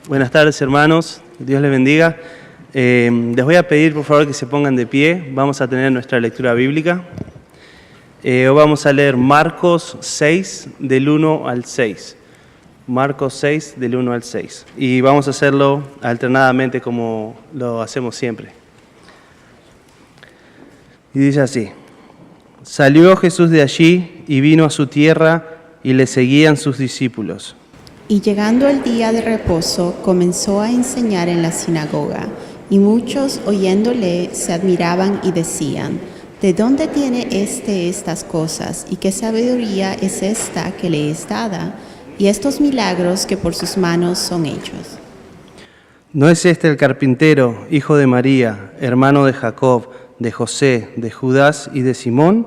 Buenas tardes, hermanos. Dios les bendiga. Les voy a pedir, por favor, que se pongan de pie. Vamos a tener nuestra lectura bíblica. Hoy vamos a leer Marcos 6, del 1 al 6. Marcos 6, del 1 al 6. Y vamos a hacerlo alternadamente como lo hacemos siempre. Y dice así: Salió Jesús de allí y vino a su tierra y le seguían sus discípulos. Y llegando el día de reposo, comenzó a enseñar en la sinagoga, y muchos oyéndole se admiraban y decían: ¿De dónde tiene estas cosas? ¿Y qué sabiduría es esta que le es dada? Y estos milagros que por sus manos son hechos. ¿No es este el carpintero, hijo de María, hermano de Jacob, de José, de Judas y de Simón?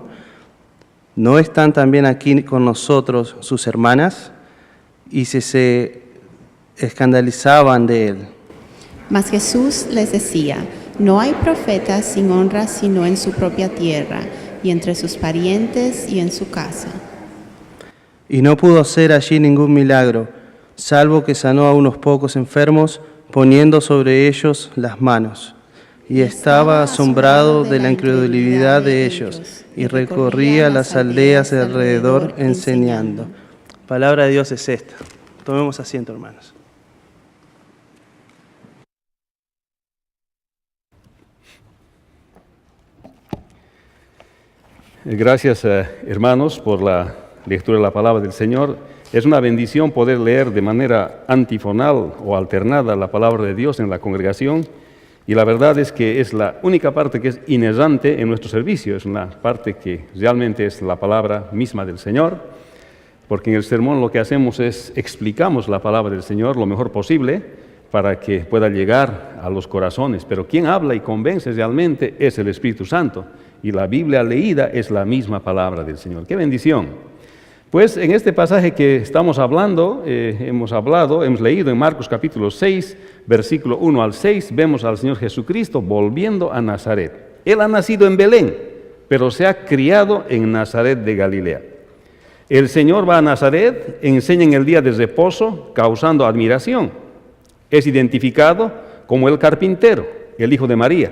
¿No están también aquí con nosotros sus hermanas? Y se escandalizaban de él. Mas Jesús les decía: No hay profeta sin honra sino en su propia tierra, y entre sus parientes y en su casa. Y no pudo hacer allí ningún milagro, salvo que sanó a unos pocos enfermos, poniendo sobre ellos las manos. Y estaba asombrado de la incredulidad de ellos, y recorría las aldeas de alrededor enseñando. Palabra de Dios es esta. Tomemos asiento, hermanos. Gracias, hermanos, por la lectura de la palabra del Señor. Es una bendición poder leer de manera antifonal o alternada la palabra de Dios en la congregación. Y la verdad es que es la única parte que es inerrante en nuestro servicio. Es una parte que realmente es la palabra misma del Señor. Porque en el sermón lo que hacemos es explicamos la palabra del Señor lo mejor posible para que pueda llegar a los corazones. Pero quien habla y convence realmente es el Espíritu Santo. Y la Biblia leída es la misma palabra del Señor. ¡Qué bendición! Pues en este pasaje que estamos hablando, hemos leído en Marcos capítulo 6, versículo 1 al 6, vemos al Señor Jesucristo volviendo a Nazaret. Él ha nacido en Belén, pero se ha criado en Nazaret de Galilea. El Señor va a Nazaret, enseña en el día de reposo, causando admiración. Es identificado como el carpintero, el hijo de María.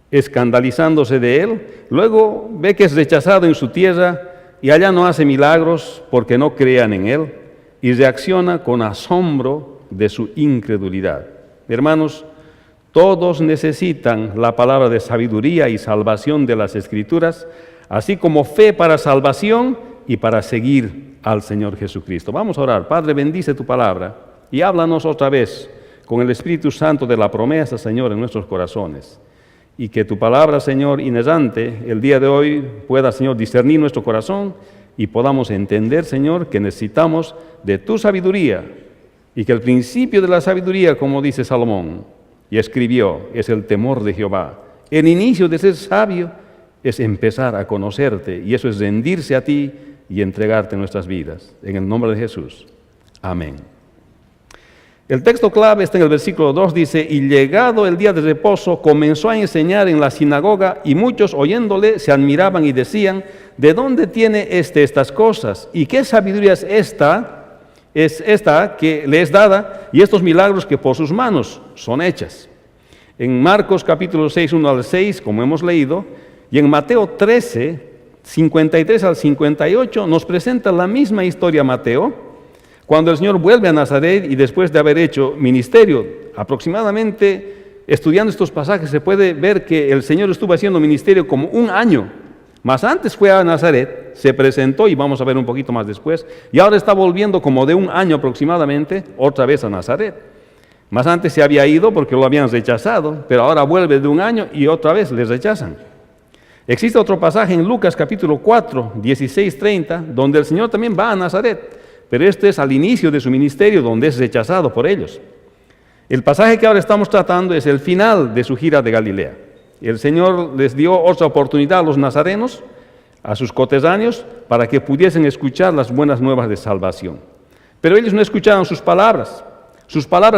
Escandalizándose de él, luego ve que es rechazado en su tierra y allá no hace milagros porque no crean en él y reacciona con asombro de su incredulidad. Hermanos, todos necesitan la palabra de sabiduría y salvación de las Escrituras, así como fe para salvación y para seguir al Señor Jesucristo. Vamos a orar. Padre, bendice tu palabra y háblanos otra vez con el Espíritu Santo de la promesa, Señor, en nuestros corazones. Y que tu palabra, Señor, inerrante, el día de hoy pueda, Señor, discernir nuestro corazón y podamos entender, Señor, que necesitamos de tu sabiduría y que el principio de la sabiduría, como dice Salomón, y escribió, es el temor de Jehová. El inicio de ser sabio es empezar a conocerte y eso es rendirse a ti y entregarte nuestras vidas. En el nombre de Jesús. Amén. El texto clave está en el versículo 2, dice: Y llegado el día de reposo, comenzó a enseñar en la sinagoga, y muchos oyéndole se admiraban y decían: ¿De dónde tiene estas cosas? ¿Y qué sabiduría es esta que le es dada? Y estos milagros que por sus manos son hechas. En Marcos capítulo 6, 1 al 6, como hemos leído, y en Mateo 13, 53 al 58, nos presenta la misma historia Mateo, cuando el Señor vuelve a Nazaret y después de haber hecho ministerio, aproximadamente, estudiando estos pasajes, se puede ver que el Señor estuvo haciendo ministerio como un año. Más antes fue a Nazaret, se presentó, y vamos a ver un poquito más después, y ahora está volviendo como de un año aproximadamente, otra vez a Nazaret. Más antes se había ido porque lo habían rechazado, pero ahora vuelve de un año y otra vez les rechazan. Existe otro pasaje en Lucas capítulo 4, 16-30, donde el Señor también va a Nazaret. Pero este es al inicio de su ministerio, donde es rechazado por ellos. El pasaje que ahora estamos tratando es el final de su gira de Galilea. El Señor les dio otra oportunidad a los nazarenos, a sus coetáneos, para que pudiesen escuchar las buenas nuevas de salvación. Pero ellos no escucharon sus palabras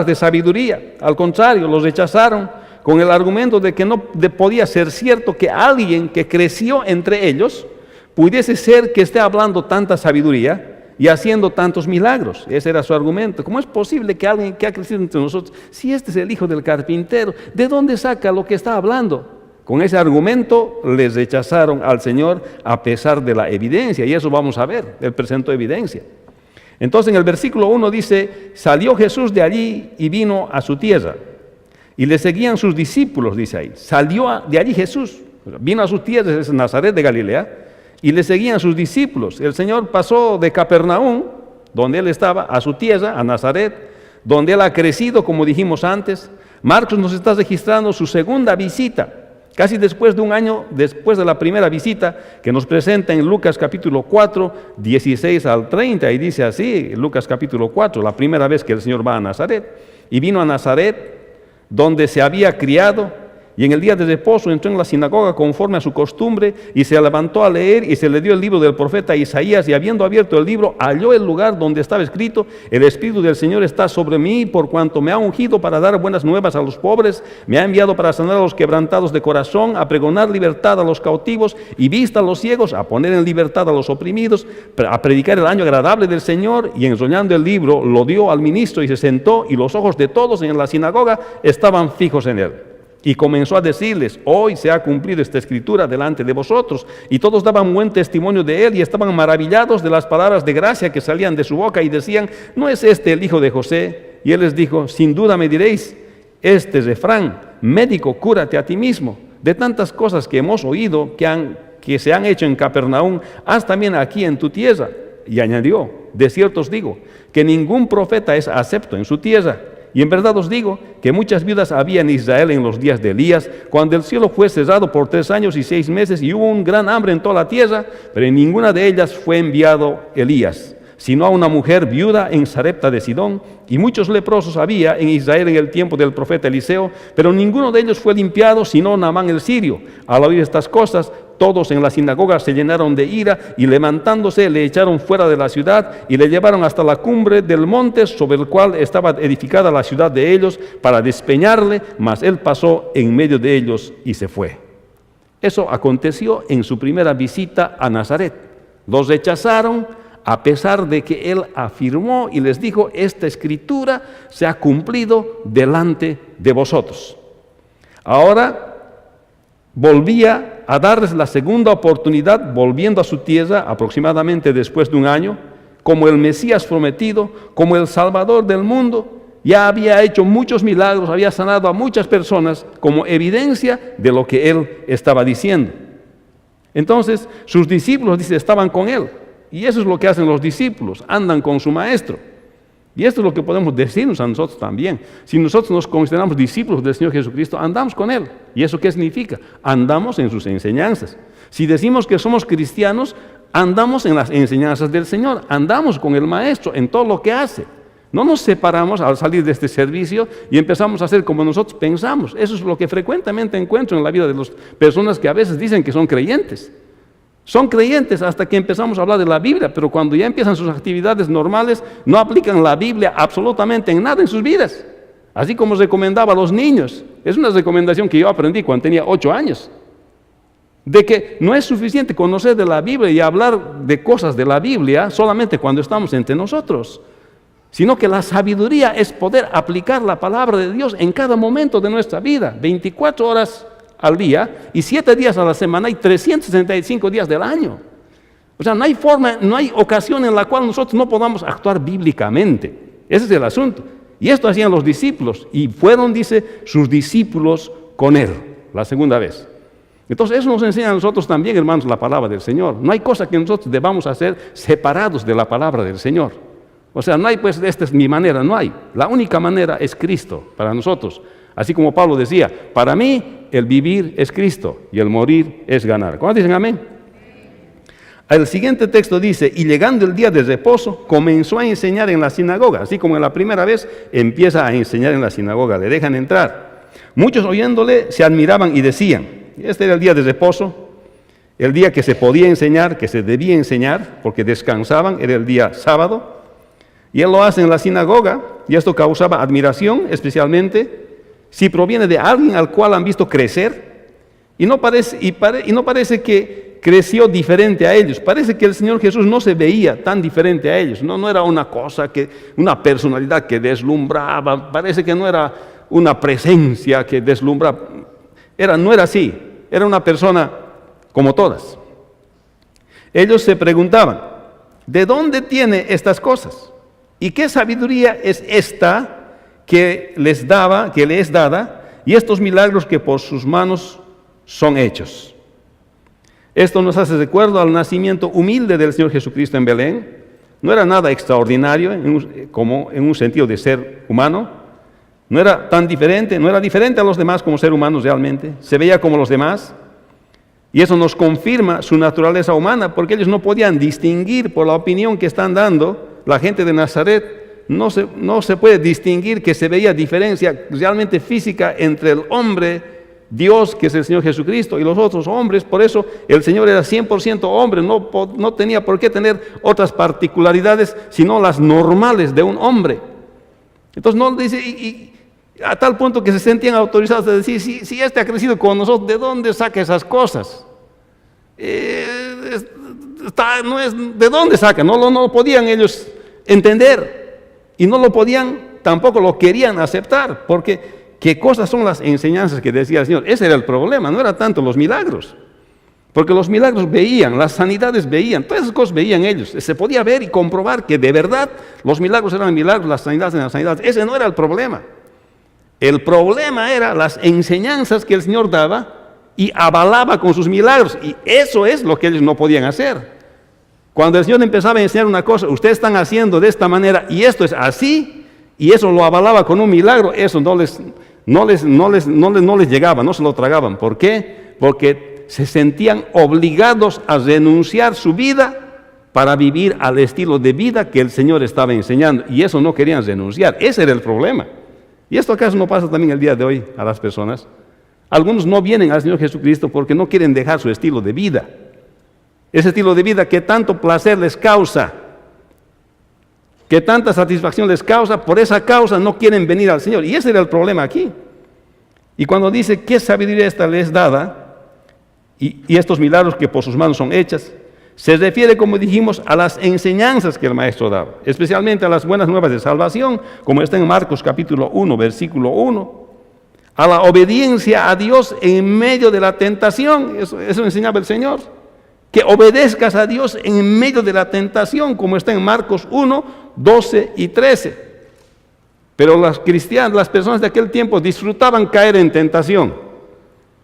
de sabiduría. Al contrario, los rechazaron con el argumento de que no podía ser cierto que alguien que creció entre ellos pudiese ser que esté hablando tanta sabiduría y haciendo tantos milagros. Ese era su argumento. ¿Cómo es posible que alguien que ha crecido entre nosotros, si este es el hijo del carpintero, ¿de dónde saca lo que está hablando? Con ese argumento les rechazaron al Señor a pesar de la evidencia, y eso vamos a ver, él presentó evidencia. Entonces en el versículo 1 dice, salió Jesús de allí y vino a su tierra, y le seguían sus discípulos, dice ahí. Salió de allí Jesús, vino a su tierra, es Nazaret de Galilea, y le seguían sus discípulos. El Señor pasó de Capernaum, donde él estaba, a su tierra, a Nazaret, donde él ha crecido, como dijimos antes. Marcos nos está registrando su segunda visita, casi después de un año, después de la primera visita, que nos presenta en Lucas capítulo 4, 16 al 30, y dice así, Lucas capítulo 4, la primera vez que el Señor va a Nazaret. Y vino a Nazaret, donde se había criado, y en el día de reposo entró en la sinagoga conforme a su costumbre, y se levantó a leer, y se le dio el libro del profeta Isaías, y habiendo abierto el libro, halló el lugar donde estaba escrito, el Espíritu del Señor está sobre mí, por cuanto me ha ungido para dar buenas nuevas a los pobres, me ha enviado para sanar a los quebrantados de corazón, a pregonar libertad a los cautivos, y vista a los ciegos, a poner en libertad a los oprimidos, a predicar el año agradable del Señor. Y enrollando el libro, lo dio al ministro, y se sentó, y los ojos de todos en la sinagoga estaban fijos en él. Y comenzó a decirles, hoy se ha cumplido esta escritura delante de vosotros. Y todos daban buen testimonio de él y estaban maravillados de las palabras de gracia que salían de su boca, y decían, ¿no es este el hijo de José? Y él les dijo, sin duda me diréis, este es Efrán, médico, cúrate a ti mismo. De tantas cosas que hemos oído que se han hecho en Capernaum, haz también aquí en tu tierra. Y añadió, de cierto os digo, que ningún profeta es acepto en su tierra. Y en verdad os digo que muchas viudas había en Israel en los días de Elías, cuando el cielo fue cerrado por 3 años y 6 meses, y hubo un gran hambre en toda la tierra, pero en ninguna de ellas fue enviado Elías, sino a una mujer viuda en Sarepta de Sidón. Y muchos leprosos había en Israel en el tiempo del profeta Eliseo, pero ninguno de ellos fue limpiado, sino Naamán el sirio. Al oír estas cosas, todos en la sinagoga se llenaron de ira, y levantándose le echaron fuera de la ciudad, y le llevaron hasta la cumbre del monte sobre el cual estaba edificada la ciudad de ellos, para despeñarle, mas él pasó en medio de ellos y se fue. Eso aconteció en su primera visita a Nazaret. Los rechazaron, a pesar de que él afirmó y les dijo, esta escritura se ha cumplido delante de vosotros. Ahora volvía a darles la segunda oportunidad, volviendo a su tierra aproximadamente después de un año, como el Mesías prometido, como el Salvador del mundo. Ya había hecho muchos milagros, había sanado a muchas personas como evidencia de lo que él estaba diciendo. Entonces sus discípulos, dice, estaban con él. Y eso es lo que hacen los discípulos, andan con su maestro. Y esto es lo que podemos decirnos a nosotros también. Si nosotros nos consideramos discípulos del Señor Jesucristo, andamos con Él. ¿Y eso qué significa? Andamos en sus enseñanzas. Si decimos que somos cristianos, andamos en las enseñanzas del Señor, andamos con el Maestro en todo lo que hace. No nos separamos al salir de este servicio y empezamos a hacer como nosotros pensamos. Eso es lo que frecuentemente encuentro en la vida de las personas que a veces dicen que son creyentes. Son creyentes hasta que empezamos a hablar de la Biblia, pero cuando ya empiezan sus actividades normales, no aplican la Biblia absolutamente en nada en sus vidas. Así como recomendaba a los niños. Es una recomendación que yo aprendí cuando tenía 8 años. De que no es suficiente conocer de la Biblia y hablar de cosas de la Biblia solamente cuando estamos entre nosotros, sino que la sabiduría es poder aplicar la palabra de Dios en cada momento de nuestra vida, 24 horas al día y 7 días a la semana y 365 días del año. O sea, no hay forma, no hay ocasión en la cual nosotros no podamos actuar bíblicamente. Ese es el asunto. Y esto hacían los discípulos, y fueron, dice, sus discípulos con él, la segunda vez. Entonces eso nos enseña a nosotros también, hermanos, la palabra del Señor. No hay cosa que nosotros debamos hacer separados de la palabra del Señor. O sea, no hay, pues, esta es mi manera, no hay. La única manera es Cristo para nosotros. Así como Pablo decía, para mí el vivir es Cristo y el morir es ganar. ¿Cómo dicen amén? El siguiente texto dice, y llegando el día de reposo, comenzó a enseñar en la sinagoga. Así como en la primera vez, empieza a enseñar en la sinagoga, le dejan entrar. Muchos oyéndole se admiraban y decían, este era el día de reposo, el día que se podía enseñar, que se debía enseñar, porque descansaban, era el día sábado. Y él lo hace en la sinagoga, y esto causaba admiración, especialmente si proviene de alguien al cual han visto crecer, y no parece que creció diferente a ellos. Parece que el Señor Jesús no se veía tan diferente a ellos. No era una cosa una personalidad que deslumbraba. Parece que no era una presencia que deslumbraba. No era así. Era una persona como todas. Ellos se preguntaban, ¿de dónde tiene estas cosas? ¿Y qué sabiduría es esta que le es dada, y estos milagros que por sus manos son hechos? Esto nos hace recuerdo al nacimiento humilde del Señor Jesucristo en Belén. No era nada extraordinario como en un sentido de ser humano. No era diferente a los demás como ser humano realmente. Se veía como los demás. Y eso nos confirma su naturaleza humana, porque ellos no podían distinguir por la opinión que están dando la gente de Nazaret. No se puede distinguir que se veía diferencia realmente física entre el hombre Dios, que es el Señor Jesucristo, y los otros hombres. Por eso el Señor era 100% hombre, no tenía por qué tener otras particularidades sino las normales de un hombre. Entonces no dice, y a tal punto que se sentían autorizados a decir, si este ha crecido con nosotros, ¿de dónde saca esas cosas? ¿De dónde saca? No lo podían ellos entender, y no lo podían, tampoco lo querían aceptar, porque ¿qué cosas son las enseñanzas que decía el Señor? Ese era el problema, no era tanto los milagros. Porque los milagros veían, las sanidades veían, todas esas cosas veían ellos. Se podía ver y comprobar que de verdad los milagros eran milagros, las sanidades eran sanidades. Ese no era el problema. El problema era las enseñanzas que el Señor daba y avalaba con sus milagros. Y eso es lo que ellos no podían hacer. Cuando el Señor empezaba a enseñar una cosa, ustedes están haciendo de esta manera y esto es así, y eso lo avalaba con un milagro, eso no les llegaba, no se lo tragaban. ¿Por qué? Porque se sentían obligados a renunciar su vida para vivir al estilo de vida que el Señor estaba enseñando, y eso no querían renunciar. Ese era el problema. ¿Y esto acaso no pasa también el día de hoy a las personas? Algunos no vienen al Señor Jesucristo porque no quieren dejar su estilo de vida. Ese estilo de vida que tanto placer les causa, que tanta satisfacción les causa, por esa causa no quieren venir al Señor. Y ese era el problema aquí. Y cuando dice, ¿qué sabiduría esta les dada? Y estos milagros que por sus manos son hechas, se refiere, como dijimos, a las enseñanzas que el Maestro daba, especialmente a las buenas nuevas de salvación, como está en Marcos capítulo 1, versículo 1, a la obediencia a Dios en medio de la tentación. Eso enseñaba el Señor, que obedezcas a Dios en medio de la tentación, como está en Marcos 1, 12 y 13. Pero las personas de aquel tiempo disfrutaban caer en tentación.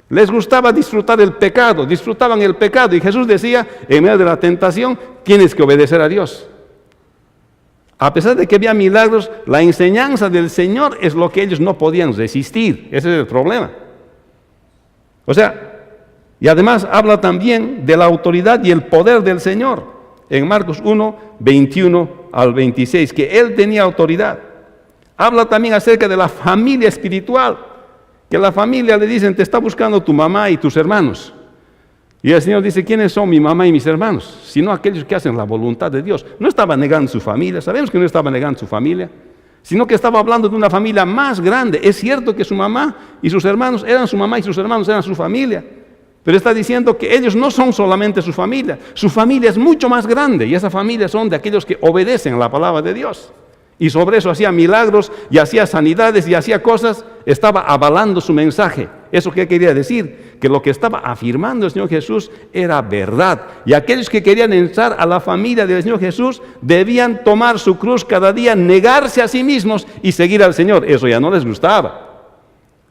Les gustaba disfrutaban el pecado, y Jesús decía, en medio de la tentación, tienes que obedecer a Dios. A pesar de que había milagros, la enseñanza del Señor es lo que ellos no podían resistir. Ese es el problema. Y además habla también de la autoridad y el poder del Señor. En Marcos 1, 21 al 26, que Él tenía autoridad. Habla también acerca de la familia espiritual. Que la familia le dicen, te está buscando tu mamá y tus hermanos. Y el Señor dice, ¿quiénes son mi mamá y mis hermanos? Sino aquellos que hacen la voluntad de Dios. No estaba negando su familia, sabemos que no estaba negando su familia, sino que estaba hablando de una familia más grande. Es cierto que su mamá y sus hermanos eran su mamá y sus hermanos eran su familia, pero está diciendo que ellos no son solamente su familia es mucho más grande, y esa familia son de aquellos que obedecen a la palabra de Dios. Y sobre eso hacía milagros y hacía sanidades y hacía cosas, estaba avalando su mensaje. ¿Eso qué quería decir? Que lo que estaba afirmando el Señor Jesús era verdad. Y aquellos que querían entrar a la familia del Señor Jesús debían tomar su cruz cada día, negarse a sí mismos y seguir al Señor. Eso ya no les gustaba.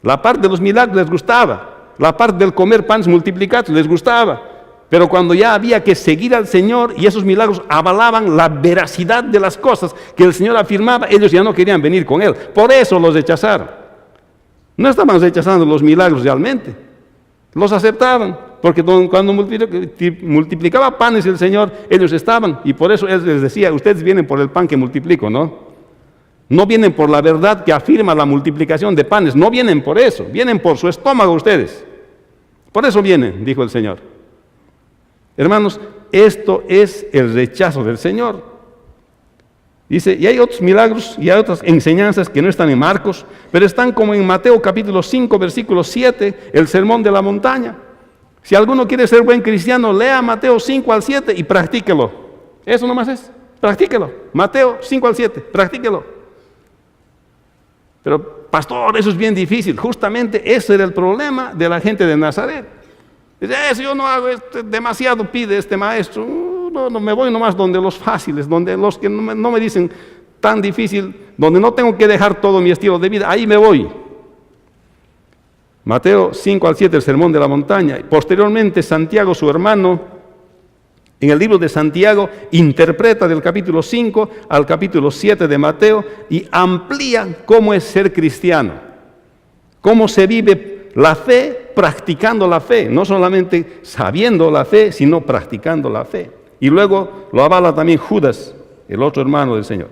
La parte de los milagros les gustaba. La parte del comer panes multiplicados les gustaba. Pero cuando ya había que seguir al Señor y esos milagros avalaban la veracidad de las cosas que el Señor afirmaba, ellos ya no querían venir con Él. Por eso los rechazaron. No estaban rechazando los milagros realmente. Los aceptaban, porque cuando multiplicaba panes el Señor, ellos estaban. Y por eso Él les decía, ustedes vienen por el pan que multiplico, ¿no? No vienen por la verdad que afirma la multiplicación de panes. No vienen por eso, vienen por su estómago ustedes. Por eso vienen, dijo el Señor. Hermanos, esto es el rechazo del Señor. Dice, y hay otros milagros y hay otras enseñanzas que no están en Marcos, pero están como en Mateo capítulo 5, versículo 7, el sermón de la montaña. Si alguno quiere ser buen cristiano, lea Mateo 5 al 7 y practíquelo. Eso nomás es, practíquelo. Mateo 5 al 7, practíquelo. Pero, pastor, eso es bien difícil. Justamente ese era el problema de la gente de Nazaret. Dice, eso yo no hago, demasiado pide este maestro. No, me voy nomás donde los fáciles, donde los que no me dicen tan difícil, donde no tengo que dejar todo mi estilo de vida, ahí me voy. Mateo 5 al 7, el sermón de la montaña. Posteriormente, Santiago, su hermano, en el libro de Santiago, interpreta del capítulo 5 al capítulo 7 de Mateo y amplía cómo es ser cristiano, cómo se vive la fe practicando la fe, no solamente sabiendo la fe, sino practicando la fe. Y luego lo avala también Judas, el otro hermano del Señor.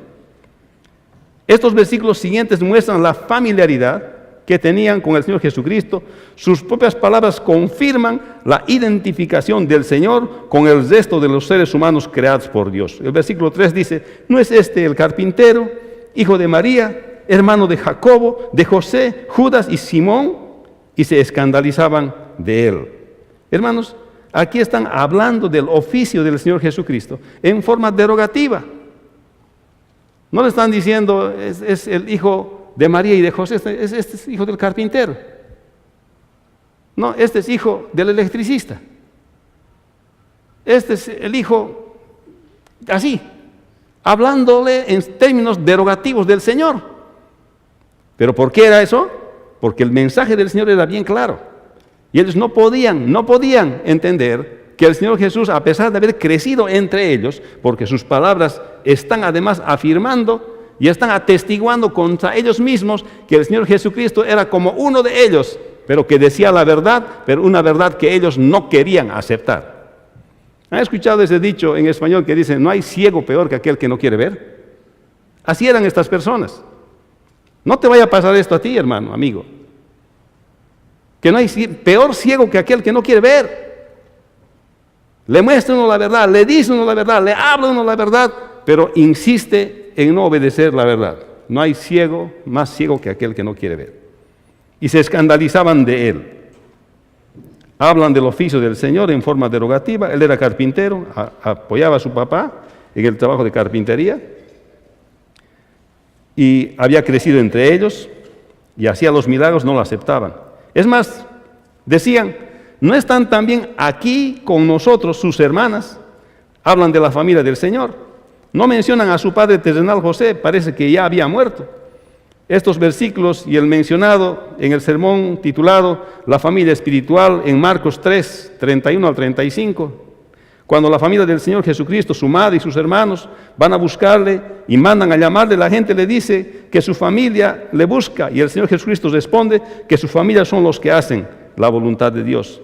Estos versículos siguientes muestran la familiaridad que tenían con el Señor Jesucristo. Sus propias palabras confirman la identificación del Señor con el resto de los seres humanos creados por Dios. El versículo 3 dice, ¿no es este el carpintero, hijo de María, hermano de Jacobo, de José, Judas y Simón? Y se escandalizaban de él. Hermanos, aquí están hablando del oficio del Señor Jesucristo en forma derogativa. No le están diciendo, es el hijo de María y de José, este es hijo del carpintero. No, este es hijo del electricista. Este es el hijo, así, hablándole en términos derogativos del Señor. ¿Pero por qué era eso? Porque el mensaje del Señor era bien claro. Y ellos no podían entender que el Señor Jesús, a pesar de haber crecido entre ellos, porque sus palabras están además afirmando y están atestiguando contra ellos mismos que el Señor Jesucristo era como uno de ellos, pero que decía la verdad, pero una verdad que ellos no querían aceptar. ¿Han escuchado ese dicho en español que dice, no hay ciego peor que aquel que no quiere ver? Así eran estas personas. No te vaya a pasar esto a ti, hermano, amigo. Que no hay peor ciego que aquel que no quiere ver. Le muestra uno la verdad, le dice uno la verdad, le habla uno la verdad, pero insiste en no obedecer la verdad. No hay ciego más ciego que aquel que no quiere ver. Y se escandalizaban de él. Hablan del oficio del Señor en forma derogativa. Él era carpintero, apoyaba a su papá en el trabajo de carpintería y había crecido entre ellos y hacía los milagros, no lo aceptaban. Es más, decían, ¿no están también aquí con nosotros sus hermanas? Hablan de la familia del Señor. No mencionan a su padre terrenal José, parece que ya había muerto. Estos versículos y el mencionado en el sermón titulado La familia espiritual en Marcos 3, 31 al 35, cuando la familia del Señor Jesucristo, su madre y sus hermanos van a buscarle y mandan a llamarle, la gente le dice que su familia le busca y el Señor Jesucristo responde que su familia son los que hacen la voluntad de Dios.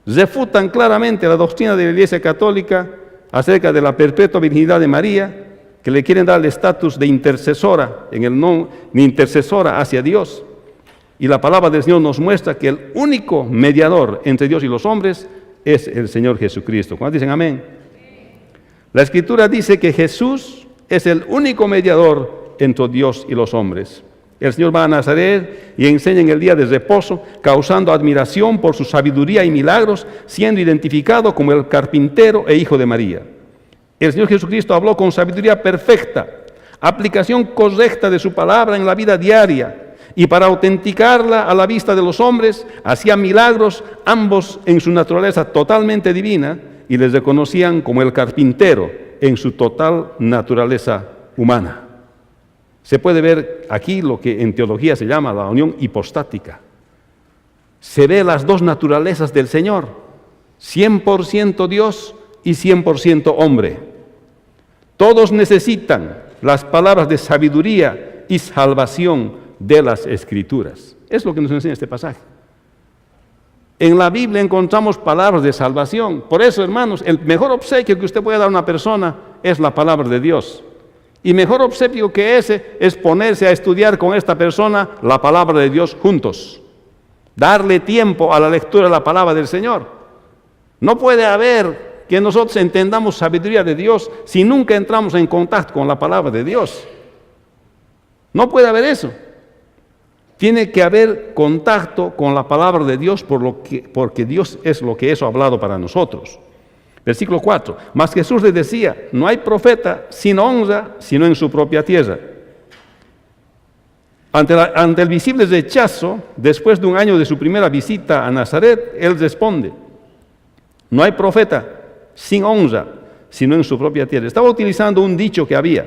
Refutan claramente la doctrina de la Iglesia Católica acerca de la perpetua virginidad de María, que le quieren dar el estatus de intercesora, intercesora hacia Dios. Y la palabra del Señor nos muestra que el único mediador entre Dios y los hombres es el Señor Jesucristo. ¿Cuántos dicen amén? La Escritura dice que Jesús es el único mediador entre Dios y los hombres. El Señor va a Nazaret y enseña en el día de reposo, causando admiración por su sabiduría y milagros, siendo identificado como el carpintero e hijo de María. El Señor Jesucristo habló con sabiduría perfecta, aplicación correcta de su palabra en la vida diaria, y para autenticarla a la vista de los hombres, hacía milagros, ambos en su naturaleza totalmente divina, y les reconocían como el carpintero en su total naturaleza humana. Se puede ver aquí lo que en teología se llama la unión hipostática. Se ve las dos naturalezas del Señor, 100% Dios y 100% hombre. Todos necesitan las palabras de sabiduría y salvación de las Escrituras. Es lo que nos enseña este pasaje. En la Biblia encontramos palabras de salvación. Por eso, hermanos, el mejor obsequio que usted puede dar a una persona es la palabra de Dios. Y mejor obsequio que ese es ponerse a estudiar con esta persona la palabra de Dios juntos. Darle tiempo a la lectura de la palabra del Señor. No puede haber que nosotros entendamos sabiduría de Dios si nunca entramos en contacto con la palabra de Dios. No puede haber eso. Tiene que haber contacto con la palabra de Dios porque Dios es lo que eso ha hablado para nosotros. Versículo 4. Mas Jesús les decía, no hay profeta sin honra, sino en su propia tierra. Ante el visible rechazo, después de un año de su primera visita a Nazaret, él responde, no hay profeta sin honra, sino en su propia tierra. Estaba utilizando un dicho que había.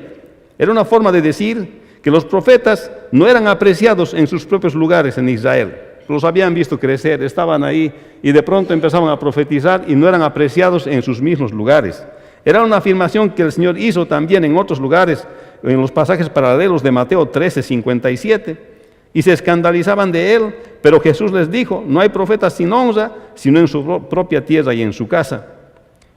Era una forma de decir que los profetas no eran apreciados en sus propios lugares en Israel. Los habían visto crecer, estaban ahí y de pronto empezaban a profetizar y no eran apreciados en sus mismos lugares. Era una afirmación que el Señor hizo también en otros lugares, en los pasajes paralelos de Mateo 13:57, y se escandalizaban de él, pero Jesús les dijo, no hay profeta sin honra, sino en su propia tierra y en su casa.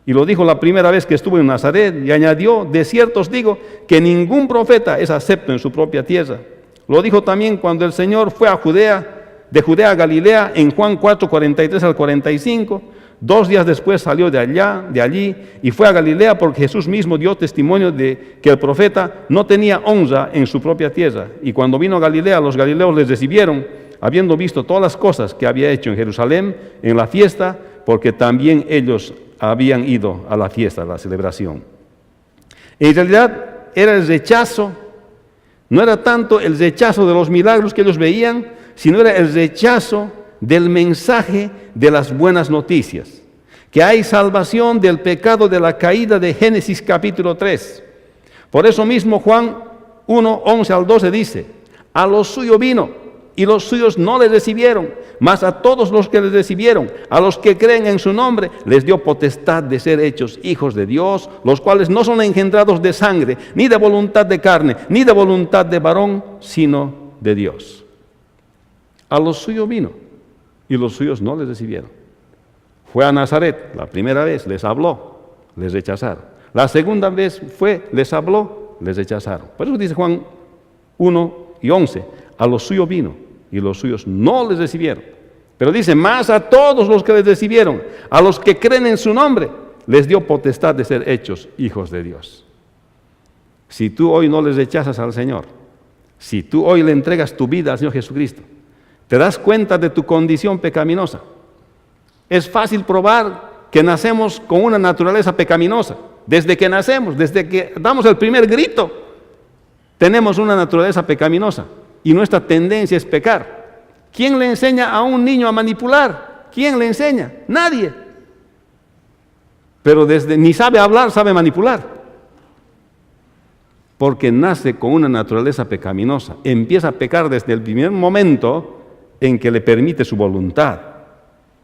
Y lo dijo la primera vez que estuvo en Nazaret y añadió, de cierto os digo que ningún profeta es acepto en su propia tierra. Lo dijo también cuando el Señor fue de Judea a Galilea en Juan 4:43 al 45. 2 días después salió de allí y fue a Galilea porque Jesús mismo dio testimonio de que el profeta no tenía honra en su propia tierra. Y cuando vino a Galilea, los galileos les recibieron, habiendo visto todas las cosas que había hecho en Jerusalén en la fiesta, porque también ellos habían ido a la fiesta, a la celebración. En realidad era el rechazo, no era tanto el rechazo de los milagros que ellos veían, sino era el rechazo del mensaje de las buenas noticias, que hay salvación del pecado de la caída de Génesis capítulo 3. Por eso mismo Juan 1:11 al 12 dice, a los suyos vino y los suyos no le recibieron, mas a todos los que le recibieron, a los que creen en su nombre, les dio potestad de ser hechos hijos de Dios, los cuales no son engendrados de sangre, ni de voluntad de carne, ni de voluntad de varón, sino de Dios. A los suyos vino y los suyos no les recibieron. Fue a Nazaret, la primera vez les habló, les rechazaron. La segunda vez fue, les habló, les rechazaron. Por eso dice Juan 1:11, a los suyos vino y los suyos no les recibieron. Pero dice, más a todos los que les recibieron, a los que creen en su nombre, les dio potestad de ser hechos hijos de Dios. Si tú hoy no les rechazas al Señor, si tú hoy le entregas tu vida al Señor Jesucristo, te das cuenta de tu condición pecaminosa. Es fácil probar que nacemos con una naturaleza pecaminosa. Desde que nacemos, desde que damos el primer grito, tenemos una naturaleza pecaminosa y nuestra tendencia es pecar. ¿Quién le enseña a un niño a manipular? ¿Quién le enseña? Nadie. Pero ni sabe hablar, sabe manipular. Porque nace con una naturaleza pecaminosa. Empieza a pecar desde el primer momento en que le permite su voluntad.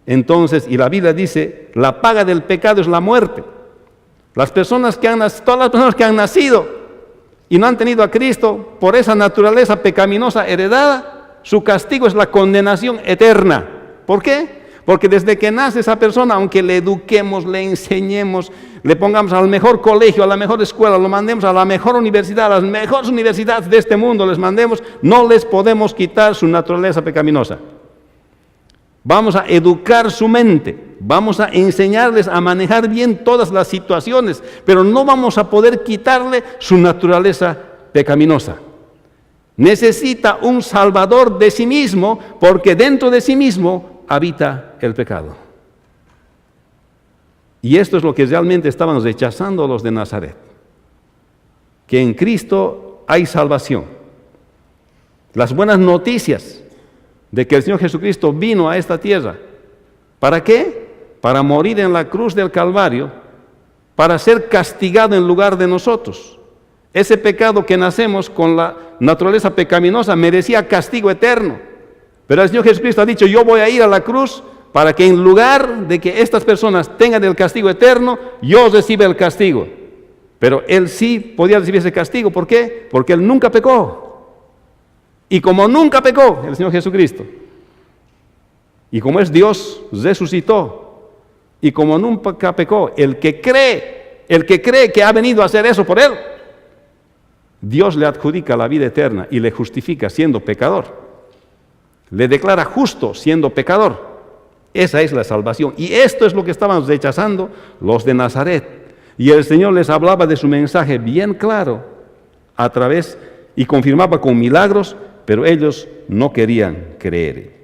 Entonces, y la Biblia dice, la paga del pecado es la muerte. Todas las personas que han nacido y no han tenido a Cristo por esa naturaleza pecaminosa heredada, su castigo es la condenación eterna. ¿Por qué? Porque desde que nace esa persona, aunque le eduquemos, le enseñemos, le pongamos al mejor colegio, a la mejor escuela, lo mandemos a la mejor universidad, a las mejores universidades de este mundo, les mandemos, no les podemos quitar su naturaleza pecaminosa. Vamos a educar su mente, vamos a enseñarles a manejar bien todas las situaciones, pero no vamos a poder quitarle su naturaleza pecaminosa. Necesita un salvador de sí mismo, porque dentro de sí mismo habita el pecado. Y esto es lo que realmente estaban rechazando los de Nazaret, que en Cristo hay salvación. Las buenas noticias de que el Señor Jesucristo vino a esta tierra. ¿Para qué? Para morir en la cruz del Calvario, para ser castigado en lugar de nosotros. Ese pecado que nacemos con la naturaleza pecaminosa merecía castigo eterno. Pero el Señor Jesucristo ha dicho, yo voy a ir a la cruz para que en lugar de que estas personas tengan el castigo eterno, yo reciba el castigo. Pero Él sí podía recibir ese castigo. ¿Por qué? Porque Él nunca pecó. Y como nunca pecó el Señor Jesucristo, y como es Dios, resucitó, y como nunca pecó, el que cree que ha venido a hacer eso por Él, Dios le adjudica la vida eterna y le justifica siendo pecador. Le declara justo siendo pecador. Esa es la salvación. Y esto es lo que estaban rechazando los de Nazaret. Y el Señor les hablaba de su mensaje bien claro a través y confirmaba con milagros pero ellos no querían creer.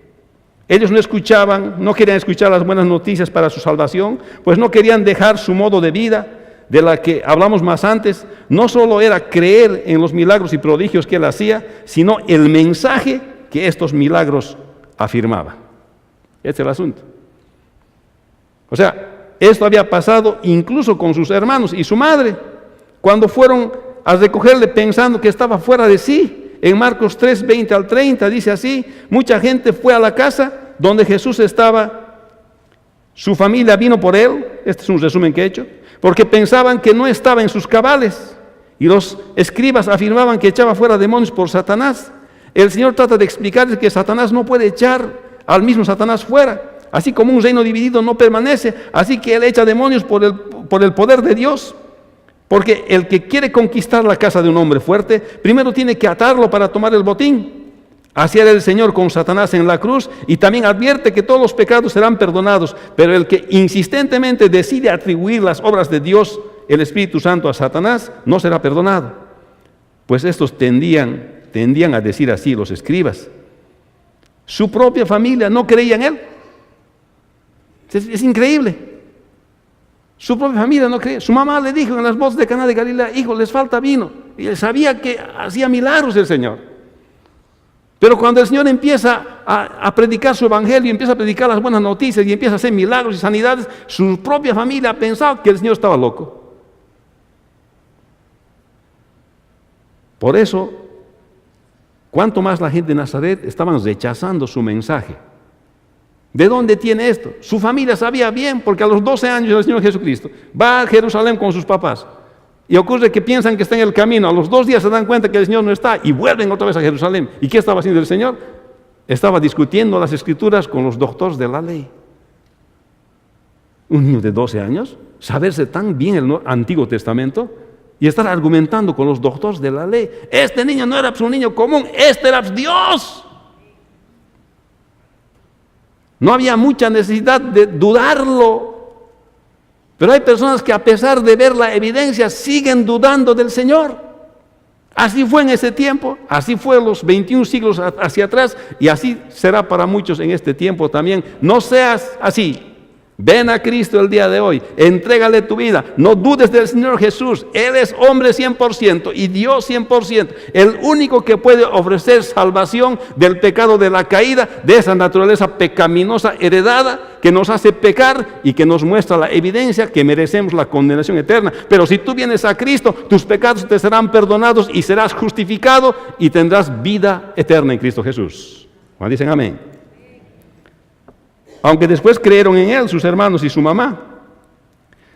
Ellos no querían escuchar las buenas noticias para su salvación, pues no querían dejar su modo de vida, de la que hablamos más antes. No solo era creer en los milagros y prodigios que él hacía, sino el mensaje que estos milagros afirmaban. Este es el asunto. O sea, esto había pasado incluso con sus hermanos y su madre, cuando fueron a recogerle pensando que estaba fuera de sí. En Marcos 3, 20 al 30 dice así: mucha gente fue a la casa donde Jesús estaba, su familia vino por él, este es un resumen que he hecho, porque pensaban que no estaba en sus cabales, y los escribas afirmaban que echaba fuera demonios por Satanás. El Señor trata de explicarles que Satanás no puede echar al mismo Satanás fuera, así como un reino dividido no permanece, así que él echa demonios por el poder de Dios. Porque el que quiere conquistar la casa de un hombre fuerte, primero tiene que atarlo para tomar el botín. Así era el Señor con Satanás en la cruz, y también advierte que todos los pecados serán perdonados, pero el que insistentemente decide atribuir las obras de Dios, el Espíritu Santo, a Satanás, no será perdonado. Pues estos tendían a decir así los escribas. Su propia familia no creía en él. Es increíble. Su propia familia no creía. Su mamá le dijo en las bodas de Caná de Galilea: hijo, les falta vino. Y él sabía que hacía milagros el Señor. Pero cuando el Señor empieza a predicar su evangelio, empieza a predicar las buenas noticias y empieza a hacer milagros y sanidades, su propia familia ha pensado que el Señor estaba loco. Por eso, cuanto más la gente de Nazaret estaban rechazando su mensaje. ¿De dónde tiene esto? Su familia sabía bien, porque a los 12 años el Señor Jesucristo va a Jerusalén con sus papás. Y ocurre que piensan que está en el camino. A los 2 días se dan cuenta que el Señor no está y vuelven otra vez a Jerusalén. ¿Y qué estaba haciendo el Señor? Estaba discutiendo las Escrituras con los doctores de la ley. Un niño de 12 años, saberse tan bien el Antiguo Testamento y estar argumentando con los doctores de la ley. Este niño no era un niño común, este era Dios. No había mucha necesidad de dudarlo. Pero hay personas que, a pesar de ver la evidencia, siguen dudando del Señor. Así fue en ese tiempo, así fue los 21 siglos hacia atrás, y así será para muchos en este tiempo también. No seas así. Ven a Cristo el día de hoy, entrégale tu vida, no dudes del Señor Jesús. Él es hombre 100% y Dios 100%, el único que puede ofrecer salvación del pecado de la caída, de esa naturaleza pecaminosa heredada que nos hace pecar y que nos muestra la evidencia que merecemos la condenación eterna. Pero si tú vienes a Cristo, tus pecados te serán perdonados y serás justificado y tendrás vida eterna en Cristo Jesús. ¿Cuántos dicen amén? Aunque después creyeron en él sus hermanos y su mamá,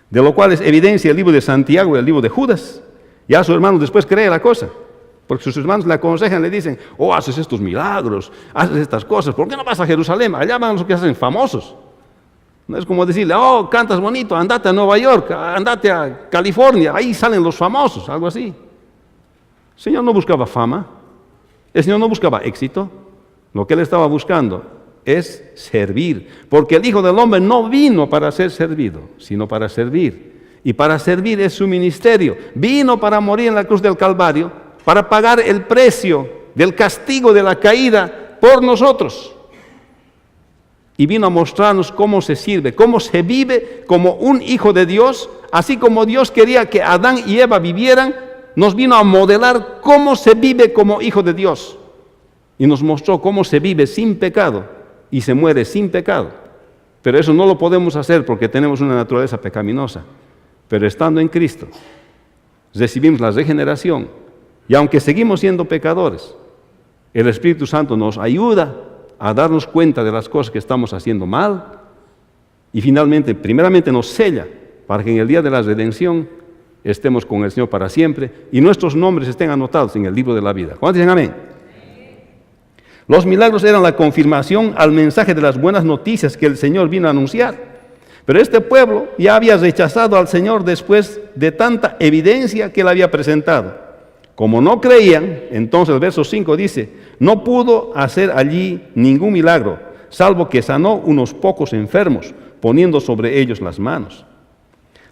de lo cual es evidencia el libro de Santiago y el libro de Judas. Ya su hermano después cree la cosa, porque sus hermanos le aconsejan, le dicen: oh, haces estos milagros, haces estas cosas, ¿por qué no vas a Jerusalén? Allá van los que hacen famosos. No es como decirle: oh, cantas bonito, andate a Nueva York, andate a California, ahí salen los famosos, algo así. El Señor no buscaba fama, el Señor no buscaba éxito, lo que él estaba buscando es servir, porque el Hijo del Hombre no vino para ser servido, sino para servir. Y para servir es su ministerio. Vino para morir en la cruz del Calvario, para pagar el precio del castigo de la caída por nosotros. Y vino a mostrarnos cómo se sirve, cómo se vive como un hijo de Dios, así como Dios quería que Adán y Eva vivieran, nos vino a modelar cómo se vive como hijo de Dios. Y nos mostró cómo se vive sin pecado y se muere sin pecado. Pero eso no lo podemos hacer porque tenemos una naturaleza pecaminosa. Pero estando en Cristo, recibimos la regeneración, y aunque seguimos siendo pecadores, el Espíritu Santo nos ayuda a darnos cuenta de las cosas que estamos haciendo mal, y finalmente, primeramente nos sella para que en el día de la redención estemos con el Señor para siempre y nuestros nombres estén anotados en el libro de la vida. ¿Cuántos dicen amén? Los milagros eran la confirmación al mensaje de las buenas noticias que el Señor vino a anunciar. Pero este pueblo ya había rechazado al Señor después de tanta evidencia que él había presentado. Como no creían, entonces el verso 5 dice: no pudo hacer allí ningún milagro, salvo que sanó unos pocos enfermos, poniendo sobre ellos las manos.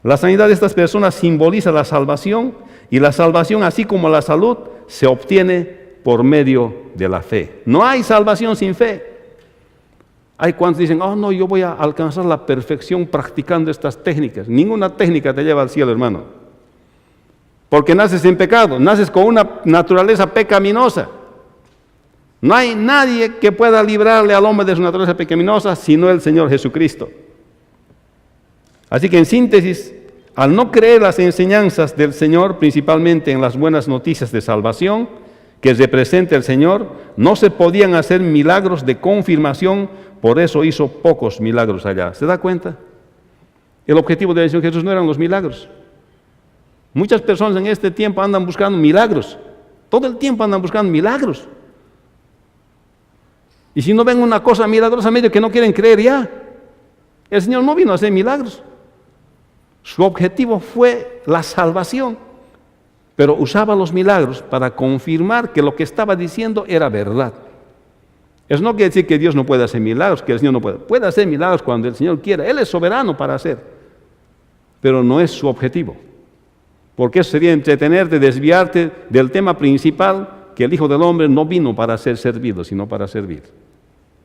La sanidad de estas personas simboliza la salvación, y la salvación, así como la salud, se obtiene por medio de la fe. No hay salvación sin fe. Hay cuantos dicen, oh no, yo voy a alcanzar la perfección practicando estas técnicas. Ninguna técnica te lleva al cielo, hermano. Porque naces en pecado, naces con una naturaleza pecaminosa. No hay nadie que pueda librarle al hombre de su naturaleza pecaminosa sino el Señor Jesucristo. Así que en síntesis, al no creer las enseñanzas del Señor, principalmente en las buenas noticias de salvación que representa el Señor, no se podían hacer milagros de confirmación, por eso hizo pocos milagros allá. ¿Se da cuenta? El objetivo del Señor Jesús no eran los milagros. Muchas personas en este tiempo andan buscando milagros. Todo el tiempo andan buscando milagros. Y si no ven una cosa milagrosa, medio que no quieren creer ya. El Señor no vino a hacer milagros. Su objetivo fue la salvación. Pero usaba los milagros para confirmar que lo que estaba diciendo era verdad. Eso no quiere decir que Dios no puede hacer milagros, que el Señor no puede. Puede hacer milagros cuando el Señor quiera. Él es soberano para hacer. Pero no es su objetivo. Porque eso sería entretenerte, desviarte del tema principal, que el Hijo del Hombre no vino para ser servido, sino para servir,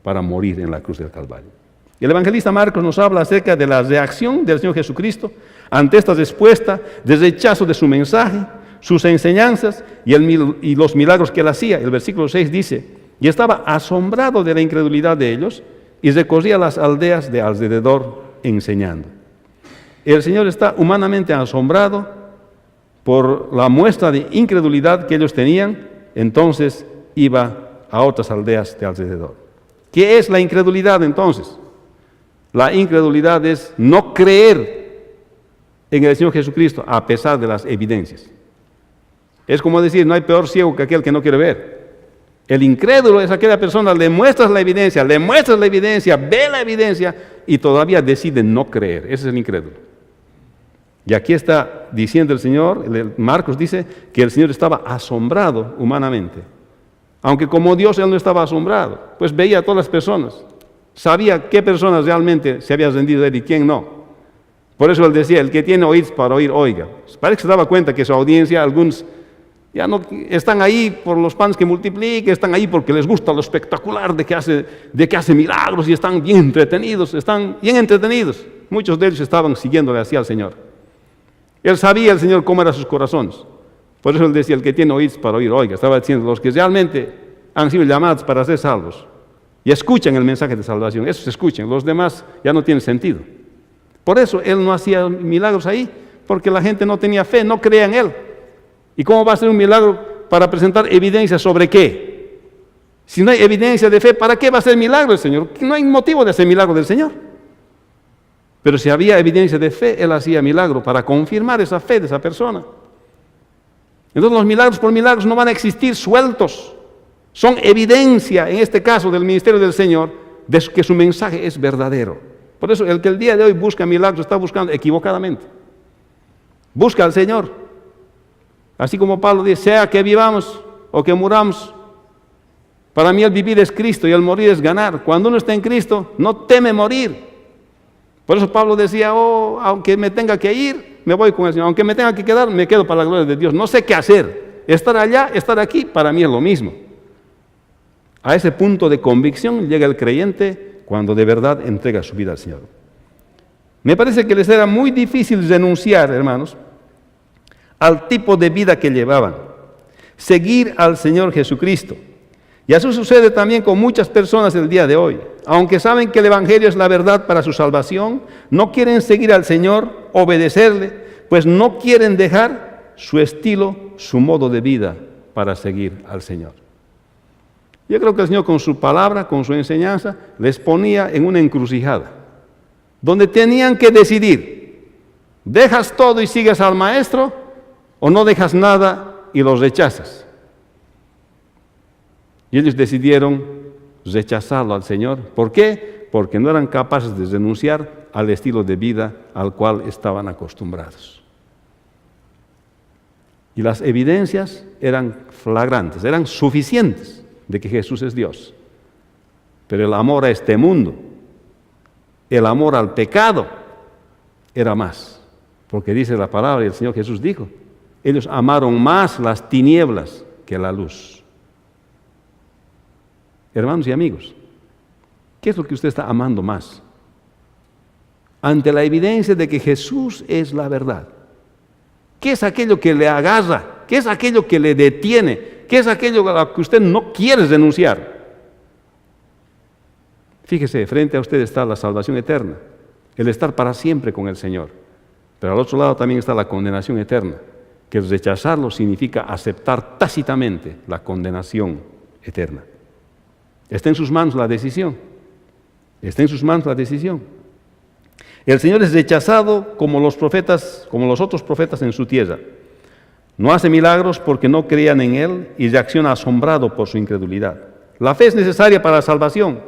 para morir en la cruz del Calvario. Y el evangelista Marcos nos habla acerca de la reacción del Señor Jesucristo ante esta respuesta de rechazo de su mensaje, sus enseñanzas y los milagros que él hacía. El versículo 6 dice, y estaba asombrado de la incredulidad de ellos y recorría las aldeas de alrededor enseñando. El Señor está humanamente asombrado por la muestra de incredulidad que ellos tenían, entonces iba a otras aldeas de alrededor. ¿Qué es la incredulidad entonces? La incredulidad es no creer en el Señor Jesucristo a pesar de las evidencias. Es como decir, no hay peor ciego que aquel que no quiere ver. El incrédulo es aquella persona, le muestras la evidencia, ve la evidencia y todavía decide no creer. Ese es el incrédulo. Y aquí está diciendo el Señor, Marcos dice que el Señor estaba asombrado humanamente. Aunque como Dios Él no estaba asombrado, pues veía a todas las personas. Sabía qué personas realmente se habían rendido a Él y quién no. Por eso Él decía, el que tiene oídos para oír, oiga. Parece que se daba cuenta que su audiencia, algunos ya no están ahí por los panes que multiplica, están ahí porque les gusta lo espectacular de que hace milagros y están bien entretenidos. Muchos de ellos estaban siguiéndole así al Señor. Él sabía el Señor cómo eran sus corazones. Por eso Él decía, el que tiene oídos para oír, oiga. Estaba diciendo, los que realmente han sido llamados para ser salvos y escuchan el mensaje de salvación, esos escuchan, los demás ya no tienen sentido. Por eso Él no hacía milagros ahí, porque la gente no tenía fe, no creía en Él. ¿Y cómo va a ser un milagro para presentar evidencia sobre qué? Si no hay evidencia de fe, ¿para qué va a ser milagro el Señor? No hay motivo de hacer milagro del Señor. Pero si había evidencia de fe, Él hacía milagro para confirmar esa fe de esa persona. Entonces los milagros por milagros no van a existir sueltos. Son evidencia, en este caso, del ministerio del Señor, de que su mensaje es verdadero. Por eso el que el día de hoy busca milagros está buscando equivocadamente. Busca al Señor. Así como Pablo dice, sea que vivamos o que muramos, para mí el vivir es Cristo y el morir es ganar. Cuando uno está en Cristo, no teme morir. Por eso Pablo decía, aunque me tenga que ir, me voy con el Señor. Aunque me tenga que quedar, me quedo para la gloria de Dios. No sé qué hacer. Estar allá, estar aquí, para mí es lo mismo. A ese punto de convicción llega el creyente cuando de verdad entrega su vida al Señor. Me parece que les era muy difícil renunciar, hermanos, al tipo de vida que llevaban. Seguir al Señor Jesucristo. Y eso sucede también con muchas personas el día de hoy. Aunque saben que el Evangelio es la verdad para su salvación, no quieren seguir al Señor, obedecerle, pues no quieren dejar su estilo, su modo de vida para seguir al Señor. Yo creo que el Señor con su palabra, con su enseñanza, les ponía en una encrucijada, donde tenían que decidir, ¿dejas todo y sigues al Maestro o no dejas nada y los rechazas? Y ellos decidieron rechazarlo al Señor. ¿Por qué? Porque no eran capaces de renunciar al estilo de vida al cual estaban acostumbrados. Y las evidencias eran flagrantes, eran suficientes de que Jesús es Dios. Pero el amor a este mundo, el amor al pecado, era más. Porque dice la palabra, y el Señor Jesús dijo, ellos amaron más las tinieblas que la luz. Hermanos y amigos, ¿qué es lo que usted está amando más? Ante la evidencia de que Jesús es la verdad, ¿qué es aquello que le agarra? ¿Qué es aquello que le detiene? ¿Qué es aquello a lo que usted no quiere renunciar? Fíjese, frente a usted está la salvación eterna, el estar para siempre con el Señor. Pero al otro lado también está la condenación eterna, que el rechazarlo significa aceptar tácitamente la condenación eterna. Está en sus manos la decisión. Está en sus manos la decisión. El Señor es rechazado como los profetas, como los otros profetas en su tierra. No hace milagros porque no creían en Él y reacciona asombrado por su incredulidad. La fe es necesaria para la salvación,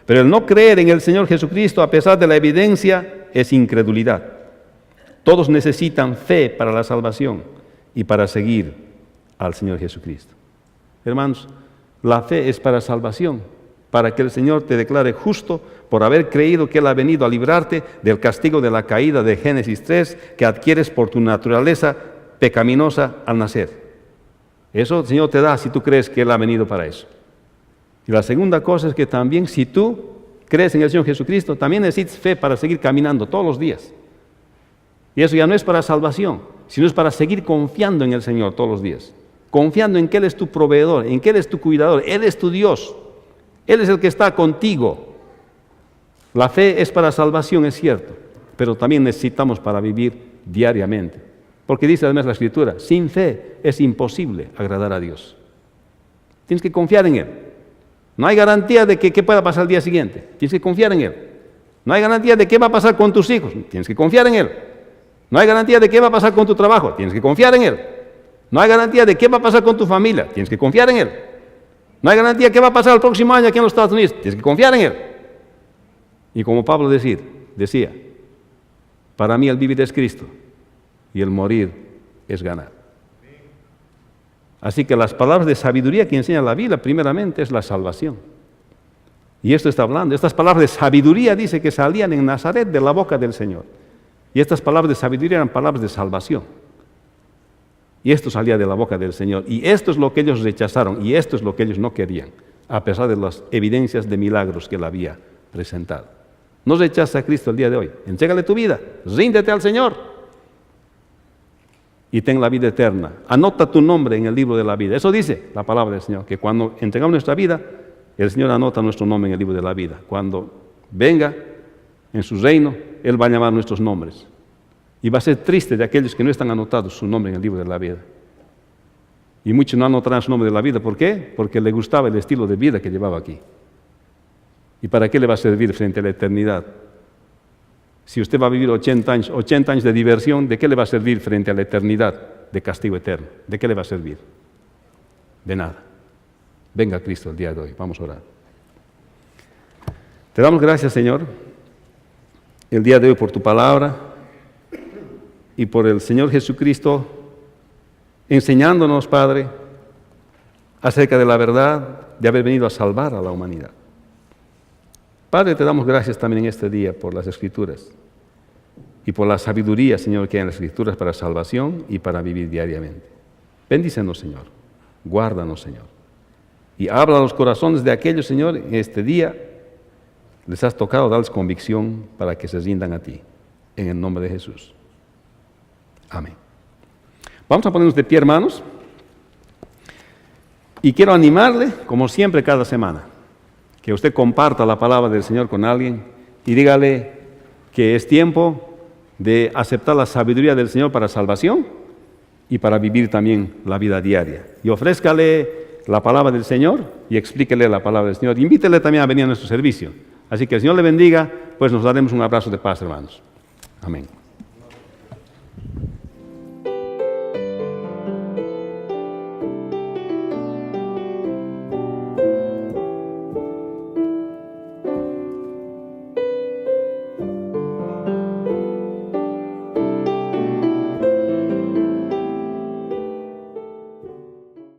pero el no creer en el Señor Jesucristo a pesar de la evidencia es incredulidad. Todos necesitan fe para la salvación y para seguir al Señor Jesucristo. Hermanos, la fe es para salvación, para que el Señor te declare justo por haber creído que Él ha venido a librarte del castigo de la caída de Génesis 3 que adquieres por tu naturaleza pecaminosa al nacer. Eso el Señor te da si tú crees que Él ha venido para eso. Y la segunda cosa es que también si tú crees en el Señor Jesucristo, también necesitas fe para seguir caminando todos los días. Y eso ya no es para salvación, sino es para seguir confiando en el Señor todos los días. Confiando en que Él es tu proveedor, en que Él es tu cuidador, Él es tu Dios. Él es el que está contigo. La fe es para salvación, es cierto, pero también necesitamos para vivir diariamente. Porque dice además la Escritura, sin fe es imposible agradar a Dios. Tienes que confiar en Él. No hay garantía de que pueda pasar el día siguiente. Tienes que confiar en Él. No hay garantía de qué va a pasar con tus hijos. Tienes que confiar en Él. No hay garantía de qué va a pasar con tu trabajo. Tienes que confiar en Él. No hay garantía de qué va a pasar con tu familia. Tienes que confiar en Él. No hay garantía de qué va a pasar el próximo año aquí en los Estados Unidos. Tienes que confiar en Él. Y como Pablo decía, para mí el vivir es Cristo y el morir es ganar. Así que las palabras de sabiduría que enseña la Biblia primeramente es la salvación. Y esto está hablando, estas palabras de sabiduría dice que salían en Nazaret de la boca del Señor. Y estas palabras de sabiduría eran palabras de salvación. Y esto salía de la boca del Señor. Y esto es lo que ellos rechazaron. Y esto es lo que ellos no querían, a pesar de las evidencias de milagros que Él había presentado. No rechaza a Cristo el día de hoy. Entrégale tu vida. Ríndete al Señor. Y ten la vida eterna. Anota tu nombre en el libro de la vida. Eso dice la palabra del Señor. Que cuando entregamos nuestra vida, el Señor anota nuestro nombre en el libro de la vida. Cuando venga en su reino, Él va a llamar nuestros nombres. Y va a ser triste de aquellos que no están anotados su nombre en el libro de la vida. Y muchos no anotarán su nombre de la vida. ¿Por qué? Porque le gustaba el estilo de vida que llevaba aquí. ¿Y para qué le va a servir frente a la eternidad? Si usted va a vivir 80 años de diversión, ¿de qué le va a servir frente a la eternidad de castigo eterno? ¿De qué le va a servir? De nada. Venga Cristo el día de hoy. Vamos a orar. Te damos gracias, Señor, el día de hoy por tu palabra y por el Señor Jesucristo enseñándonos, Padre, acerca de la verdad de haber venido a salvar a la humanidad. Padre, te damos gracias también en este día por las Escrituras y por la sabiduría, Señor, que hay en las Escrituras para salvación y para vivir diariamente. Bendícenos, Señor. Guárdanos, Señor. Y habla a los corazones de aquellos, Señor, en este día les has tocado darles convicción para que se rindan a ti. En el nombre de Jesús. Amén. Vamos a ponernos de pie, hermanos. Y quiero animarle, como siempre, cada semana, que usted comparta la palabra del Señor con alguien y dígale que es tiempo de aceptar la sabiduría del Señor para salvación y para vivir también la vida diaria. Y ofrézcale la palabra del Señor y explíquele la palabra del Señor. Invítele también a venir a nuestro servicio. Así que el Señor le bendiga, pues nos daremos un abrazo de paz, hermanos. Amén.